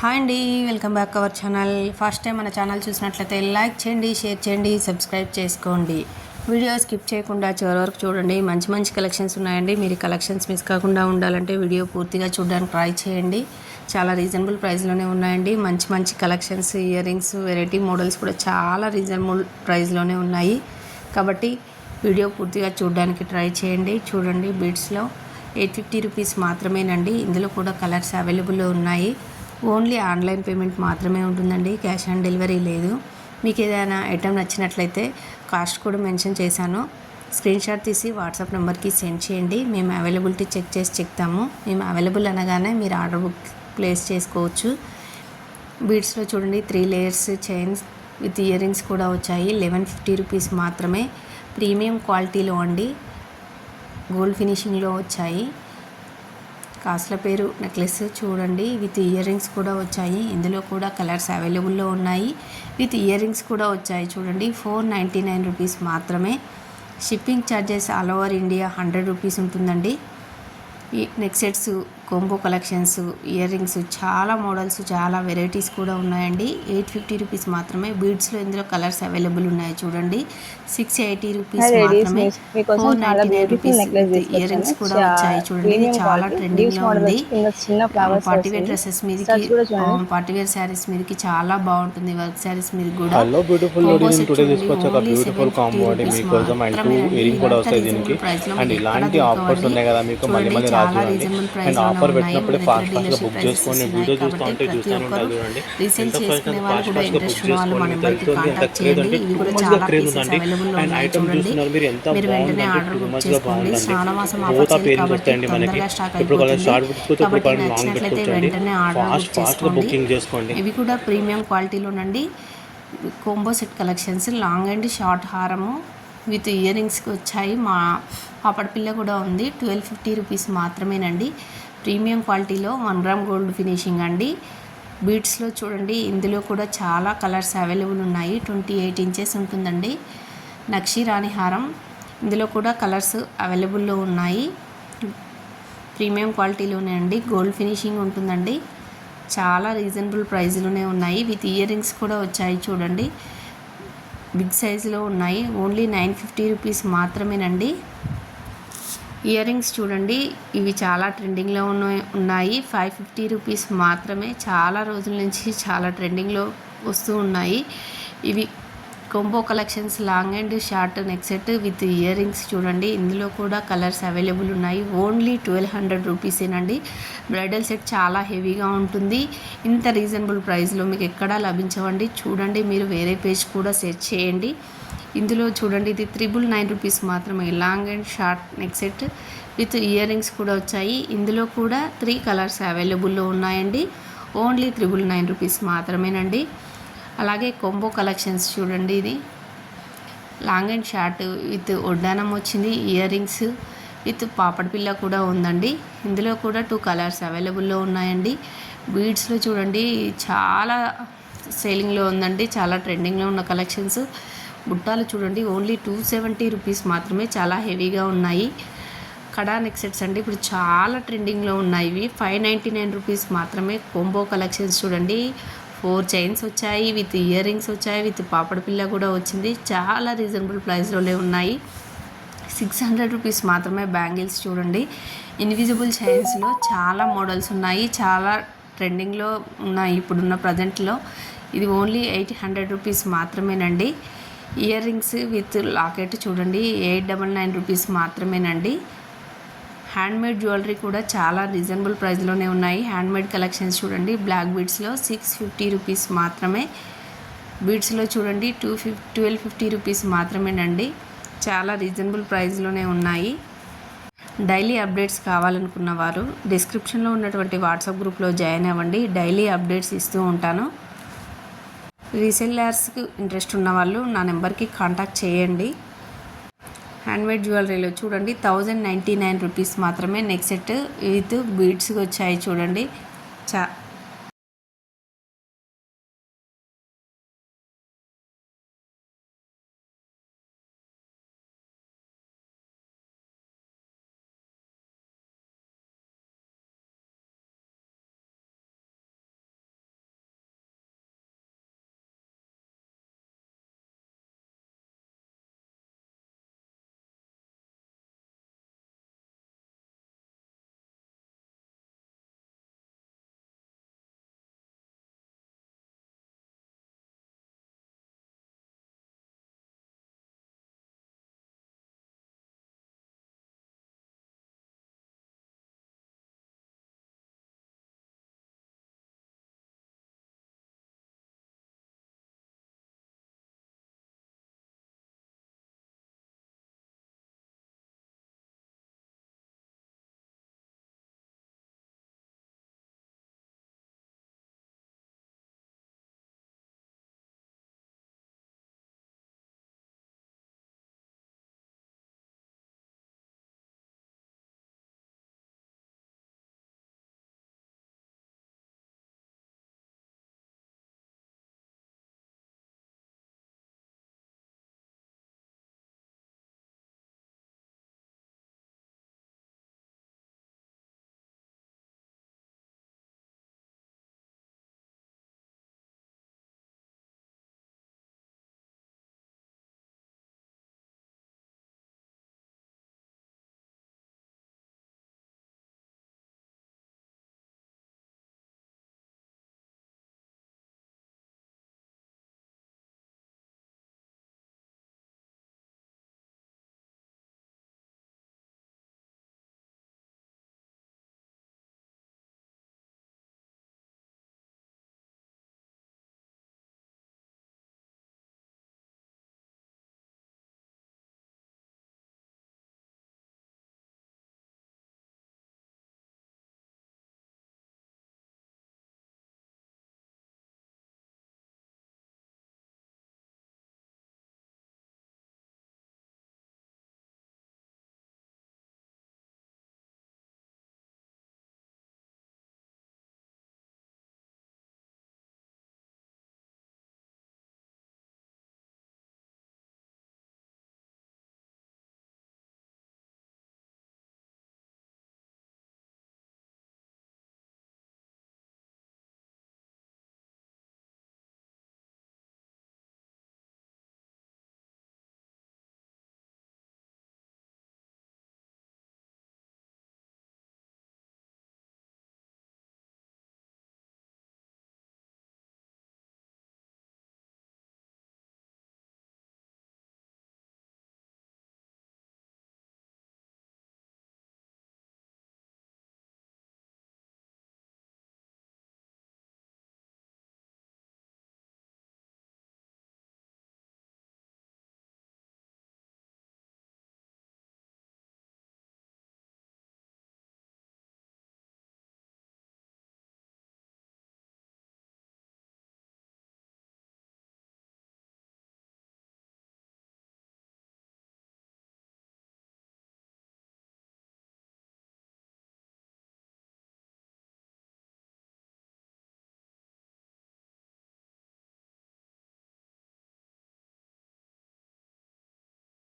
Hi అండి, welcome back our channel. First time మన channel చూసినట్లయితే లైక్ చేయండి, షేర్ చేయండి, సబ్స్క్రైబ్ చేసుకోండి. వీడియో స్కిప్ చేయకుండా చివరి వరకు చూడండి. మంచి మంచి కలెక్షన్స్ ఉన్నాయండి. మీరు కలెక్షన్స్ మిస్ కాకుండా ఉండాలంటే వీడియో పూర్తిగా చూడడానికి ట్రై చేయండి. చాలా రీజనబుల్ ప్రైస్లోనే ఉన్నాయండి. మంచి మంచి collections, ear rings, variety models కూడా చాలా రీజనబుల్ ప్రైస్లోనే ఉన్నాయి. కాబట్టి వీడియో పూర్తిగా చూడడానికి ట్రై చేయండి. చూడండి, బీడ్స్లో 850 రూపీస్ మాత్రమేనండి. ఇందులో కూడా కలర్స్ అవైలబుల్లో ఉన్నాయి. ఓన్లీ ఆన్లైన్ పేమెంట్ మాత్రమే ఉంటుందండి, క్యాష్ ఆన్ డెలివరీ లేదు. మీకు ఏదైనా ఐటెం నచ్చినట్లయితే కాస్ట్ కూడా మెన్షన్ చేశాను, స్క్రీన్ షాట్ తీసి వాట్సాప్ నెంబర్కి సెండ్ చేయండి. మేము అవైలబిలిటీ చెక్ చేసి చెప్తాము. మేము అవైలబుల్ అనగానే మీరు ఆర్డర్ బుక్ ప్లేస్ చేసుకోవచ్చు. బీడ్స్లో చూడండి 3 layers chains with ear rings కూడా వచ్చాయి. 1150 రూపీస్ మాత్రమే. ప్రీమియం క్వాలిటీలో అండి, గోల్డ్ ఫినిషింగ్లో వచ్చాయి. కాస్ట్ల పేరు నెక్లెస్ చూడండి, విత్ ఇయర్ రింగ్స్ కూడా వచ్చాయి. ఇందులో కూడా కలర్స్ అవైలబుల్లో ఉన్నాయి. విత్ ఇయర్ రింగ్స్ కూడా వచ్చాయి. చూడండి, 499 రూపీస్ మాత్రమే. Shipping charges all over India 100 rupees ఉంటుందండి. ఈ neck sets, combo collections, ear rings, చాలా మోడల్స్, చాలా వెరైటీస్ కూడా ఉన్నాయండి. 850 రూపీస్ మాత్రమే. బీడ్స్లో ఇందులో కలర్స్ అవైలబుల్ ఉన్నాయి. చూడండి, 680 రూపీస్ మాత్రమే. 499 రూపీస్ ఇయర్ రింగ్స్ కూడా వచ్చాయి. చూడండి, ఇది చాలా ట్రెండింగ్లో ఉంది. పార్టీవేర్ డ్రెస్సెస్ మీదకి, పార్టీవేర్ శారీస్ మీదకి చాలా బాగుంటుంది. వర్క్ శారీస్ మీద కూడా. కాంబో సెట్ చూడండి, ఓన్లీ 750 రూపీస్ మాత్రమే. చాలా రీజనబుల్ ప్రైస్ బుక్ చేసుకోండి. వీడియో చూస్తుంటే రీసేల్ చేసుకునే వాళ్ళు కూడా ఇంట్రెస్ట్ ఉన్న వాళ్ళు మా నెంబర్కి కాంటాక్ట్ చేయండి. ఇవి కూడా చాలా పీసెస్ అవైలబుల్లో ఉన్నాయి. చూడండి, మీరు వెంటనే ఆర్డర్ బుక్ చేసుకోండి. శ్రావణమాసం ఆఫర్స్ కాబట్టి తొందరగా స్టాక్ అయిపోతుంది. కాబట్టి నచ్చినట్లయితే వెంటనే ఆర్డర్ బుక్ చేసుకోండి. ఇవి కూడా ప్రీమియం క్వాలిటీలోనండి. Combo set collections, long and short హారము విత్ ఇయర్ రింగ్స్కి వచ్చాయి. మా పాపడ పిల్ల కూడా ఉంది. 1250 రూపీస్ మాత్రమేనండి. ప్రీమియం క్వాలిటీలో 1 గ్రామ్ గోల్డ్ ఫినిషింగ్ అండి. బీడ్స్లో చూడండి, ఇందులో కూడా చాలా కలర్స్ అవైలబుల్ ఉన్నాయి. 28 ఇంచెస్ ఉంటుందండి. నక్షి రాణి హారం, ఇందులో కూడా కలర్స్ అవైలబుల్లో ఉన్నాయి. ప్రీమియం క్వాలిటీలోనే అండి, గోల్డ్ ఫినిషింగ్ ఉంటుందండి. చాలా రీజనబుల్ ప్రైస్లోనే ఉన్నాయి. విత్ ఇయర్ రింగ్స్ కూడా వచ్చాయి. చూడండి, బిగ్ సైజులో ఉన్నాయి. ఓన్లీ 950 రూపీస్ మాత్రమేనండి. ఇయర్ రింగ్స్ చూడండి, ఇవి చాలా ట్రెండింగ్లో ఉన్నాయి. 550 రూపీస్ మాత్రమే. చాలా రోజుల నుంచి చాలా ట్రెండింగ్లో వస్తూ ఉన్నాయి. ఇవి combo collections, long and short neck set with ear rings చూడండి, ఇందులో కూడా కలర్స్ అవైలబుల్ ఉన్నాయి. ఓన్లీ 1200 రూపీసేనండి. బ్రైడల్ సెట్ చాలా హెవీగా ఉంటుంది. ఇంత రీజనబుల్ ప్రైస్లో మీకు ఎక్కడా లభించవండి. చూడండి, మీరు వేరే పేజ్ కూడా సెర్చ్ చేయండి. ఇందులో చూడండి, ఇది 999 రూపీస్ మాత్రమే. Long and short neck set with ear rings కూడా వచ్చాయి. ఇందులో కూడా 3 కలర్స్ అవైలబుల్లో ఉన్నాయండి. ఓన్లీ 999 రూపీస్ మాత్రమేనండి. అలాగే కొంబో కలెక్షన్స్ చూడండి, ఇది లాంగ్ అండ్ షార్ట్ విత్ ఒడ్డానం వచ్చింది. ఇయర్ రింగ్స్ విత్ పాపడ పిల్ల కూడా ఉందండి. ఇందులో కూడా 2 కలర్స్ అవైలబుల్లో ఉన్నాయండి. బీడ్స్లో చూడండి, చాలా సేలింగ్లో ఉందండి. చాలా ట్రెండింగ్లో ఉన్న కలెక్షన్స్. బుట్టాలు చూడండి, ఓన్లీ 270 రూపీస్ మాత్రమే. చాలా హెవీగా ఉన్నాయి. కడా నెక్ సెట్స్ అండి, ఇప్పుడు చాలా ట్రెండింగ్లో ఉన్నాయి. ఇవి 599 రూపీస్ మాత్రమే. కొంబో కలెక్షన్స్ చూడండి, 4 చైన్స్ వచ్చాయి, విత్ ఇయర్ రింగ్స్ వచ్చాయి, విత్ పాపడ పిల్ల కూడా వచ్చింది. చాలా రీజనబుల్ ప్రైస్లోనే ఉన్నాయి. 600 రూపీస్ మాత్రమే. బ్యాంగిల్స్ చూడండి, ఇన్విజిబుల్ చైన్స్లో చాలా మోడల్స్ ఉన్నాయి. చాలా ట్రెండింగ్లో ఉన్నాయి ఇప్పుడున్న ప్రజెంట్లో. ఇది ఓన్లీ 800 రూపీస్ మాత్రమేనండి. ఇయర్ రింగ్స్ విత్ లాకెట్ చూడండి, 899 రూపీస్ మాత్రమేనండి. హ్యాండ్మేడ్ జ్యువెలరీ కూడా చాలా రీజనబుల్ ప్రైస్లోనే ఉన్నాయి. హ్యాండ్మేడ్ కలెక్షన్స్ చూడండి, బ్లాక్ బీడ్స్లో 650 రూపీస్ మాత్రమే. బీడ్స్లో చూడండి 1250 రూపీస్ మాత్రమేనండి. చాలా రీజనబుల్ ప్రైస్లోనే ఉన్నాయి. డైలీ అప్డేట్స్ కావాలనుకున్న వారు డిస్క్రిప్షన్లో ఉన్నటువంటి వాట్సాప్ గ్రూప్లో జాయిన్ అవ్వండి. డైలీ అప్డేట్స్ ఇస్తూ ఉంటాను. రీసెల్లర్స్కి ఇంట్రెస్ట్ ఉన్న వాళ్ళు నా నెంబర్కి కాంటాక్ట్ చేయండి. హ్యాండ్మేడ్ జ్యువెలరీలో చూడండి, 1099 రూపీస్ మాత్రమే. నెక్ సెట్ విత్ బీడ్స్ వచ్చాయి. చూడండి,